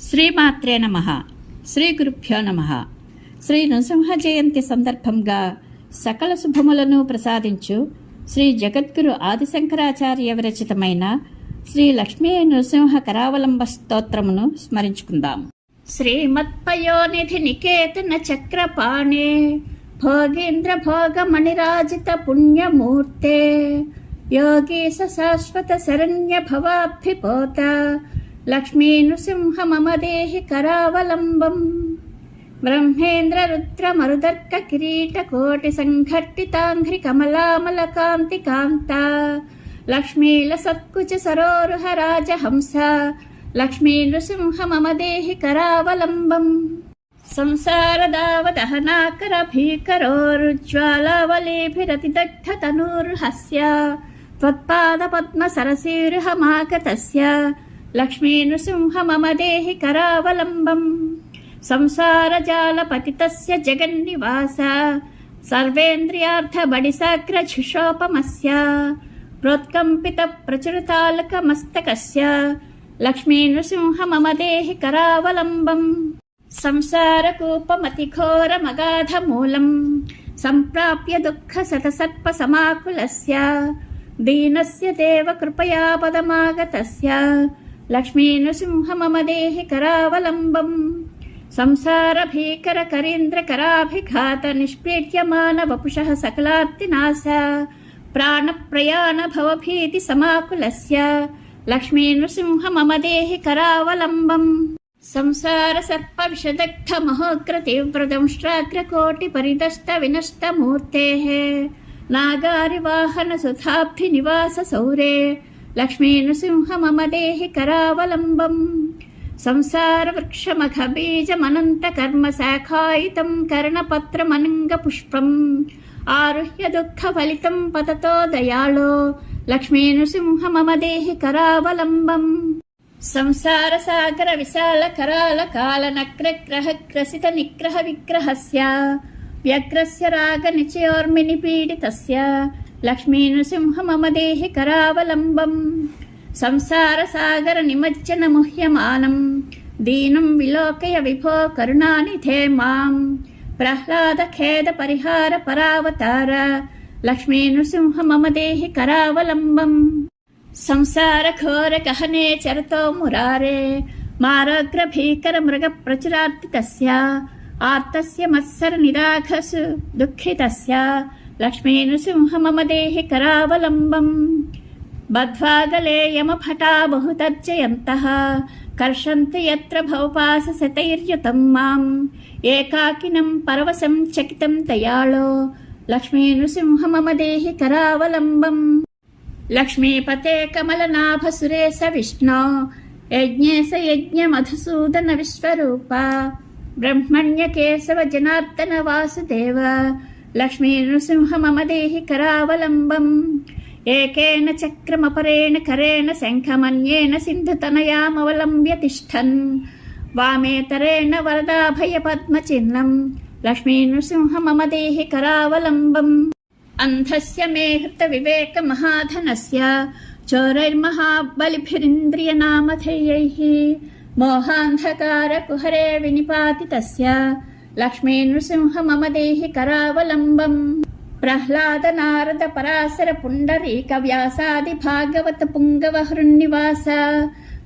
శ్రీమాత్రే నమః. శ్రీ గురుభ్యో నమః. శ్రీ నృసింహ జయంతి సందర్భంగా సకల శుభములను ప్రసాదించు శ్రీ జగద్గురు ఆదిశంకరాచార్య విరచితమైన శ్రీ లక్ష్మీ నృసింహ కరావలంబ స్తోత్రమును స్మరించుకుందాం. శ్రీమత్పయోనిధి నికేతన చక్రపాణే భోగేంద్ర భోగమణిరాజిత పుణ్యమూర్తే యోగీశ శాశ్వత శరణ్య భవాబ్ధిపోత లక్ష్మీ నృసింహ మమ దేహి కరావలంబం. బ్రహ్మేంద్ర రుద్ర మరుదర్క కిరీట కోటి సంఘట్టితాంఘ్రి కమలామల కాంతి కాంత లక్ష్మీల సత్కుచ సరోరుహ రాజహంస లక్ష్మీ నృసింహ మమ దేహి కరావలంబం. సంసారదావదహనాకర భీకరోరుజ్వాలావలీభిరతిదగ్ధ తనూర్హస్య త్వత్పాద పద్మ సరసీర్హమాగతస్య లక్ష్మీ నృసింహ మమ దేహి కరావలంబం. సంసారజాలపతితస్య జగన్నివాస సర్వేంద్రియార్థ బడిసాగ్రఝుషోపమస్య ప్రోత్కంపిత ప్రచురితాలక మస్తకస్య లక్ష్మీ నృసింహ మమ దేహి కరావలంబం. సంసారకూపమతిఘోరమగాధమూలం సంప్రాప్య దుఃఖ శతసర్ప సమాకులస్య దీనస్య దేవ కృపయా పదమాగతస్య లక్ష్మీ నృసింహ మమ దేహి కరావలంబం. సంసార భీకర కరీంద్ర కరాభిఘాత నిష్పీడ్యమాన వపుషః సకలార్తినాశ ప్రాణ ప్రయాణ భవభీతి సమాకులస్య లక్ష్మీ నృసింహ మమ దేహి కరావలంబం. సంసార సర్ప విషదగ్ధ మహోగ్ర తీవ్రదంష్ట్రాగ్రకోటి పరిదష్ట వినష్ట మూర్తేః నాగారి వాహన సుధాబ్ధి నివాస సౌరే లక్ష్మీ నృసింహ మమ దేహి కరావలంబం. సంసార వృక్షమఖ బీజమనంత కర్మ శాఖాయితం కర్ణపత్రమనంగ పుష్పం ఆరుహ్య దుఃఖ ఫలితం పతతో దయాళో లక్ష్మీ నృసింహ మమ దేహి కరావలంబం. సంసార సాగర విశాల కరాల కాల నక్రగ్రహ గ్రసిత నిగ్రహ విగ్రహస్య వ్యగ్రస్య రాగ నిచయోర్మిని పీడితస్య లక్ష్మీ నృసింహ మమ దేహి కరావలంబం. సంసార సాగర నిమజ్జన ముహ్యమానం దీనం విలోకయ విభో కరుణానిధే మాం ప్రహ్లాద ఖేద పరిహార పరావతార లక్ష్మీ నృసింహ మమ దేహి కరావలంబం. సంసార ఘోర గహనే చరతో మురారే మారాగ్ర భీకర మృగ ప్రచురార్తితస్య ఆర్తస్య మత్సర నిరాఘసు దుఃఖితస్య లక్ష్మీ నృసింహ మమ దేహి కరావలంబం. బద్ధ్వాగలే యమభటా బహుతర్జయంతః కర్షంతి యత్ర భవపాస శతైర్యుతం మాం ఏకాకినం పరవశం చకితం దయాళో లక్ష్మీ నృసింహ మమ దేహి కరావలంబం. లక్ష్మీపతే కమలనాభ సురేశ విష్ణో యజ్ఞేశ యజ్ఞ మధుసూదన విశ్వరూప బ్రహ్మణ్య కేశవ జనార్దన వాసుదేవ లక్ష్మీ నృసింహ మమ దేహి కరావలంబం. ఏకేన చక్రమపరేణ కరేణ శంఖమన్యేన సింధుతనయామవలంబ్య తిష్టన్ వామేతరేణ వరదాభయ పద్మచిహ్నం లక్ష్మీ నృసింహ మమ దేహి కరావలంబం. అంధస్య మే హృత వివేక మహాధనస్య చోరైర్మహాబలిభిరింద్రియనామధేయైః మోహాంధకార కుహరే వినిపాతితస్య లక్ష్మీ నృసింహ మమ దేహి కరావలంబం. ప్రహ్లాద నారద పరాశర పుండరీక వ్యాసాది భాగవత పుంగవ హృన్నివాస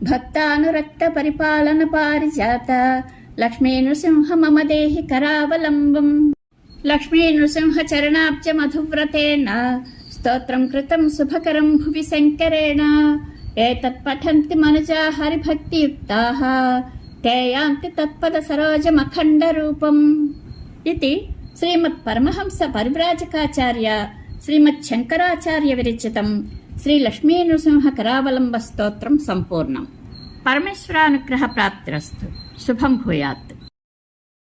భక్తానురక్త పరిపాలన పారిజాత లక్ష్మీ నృసింహ మమ దేహి కరావలంబం. లక్ష్మీ నృసింహ చరణాబ్జ మధువ్రతేన స్తోత్రం కృతం శుభకరం భువి శంకరేణ ఏతత్ పఠంతి మనుజా హరిభక్తియుక్తాః తే యాంతి తత్పద సరోజమఖండ రూపం. ఇది శ్రీమత్ పరమహంస పరివ్రాజకాచార్య శ్రీమత్ శంకరాచార్య విరచితం శ్రీ లక్ష్మీ నృసింహ కరావలంబ స్తోత్రం సంపూర్ణం. పరమేశ్వరానుగ్రహ ప్రాప్తిరస్తు. శుభం భూయాత్.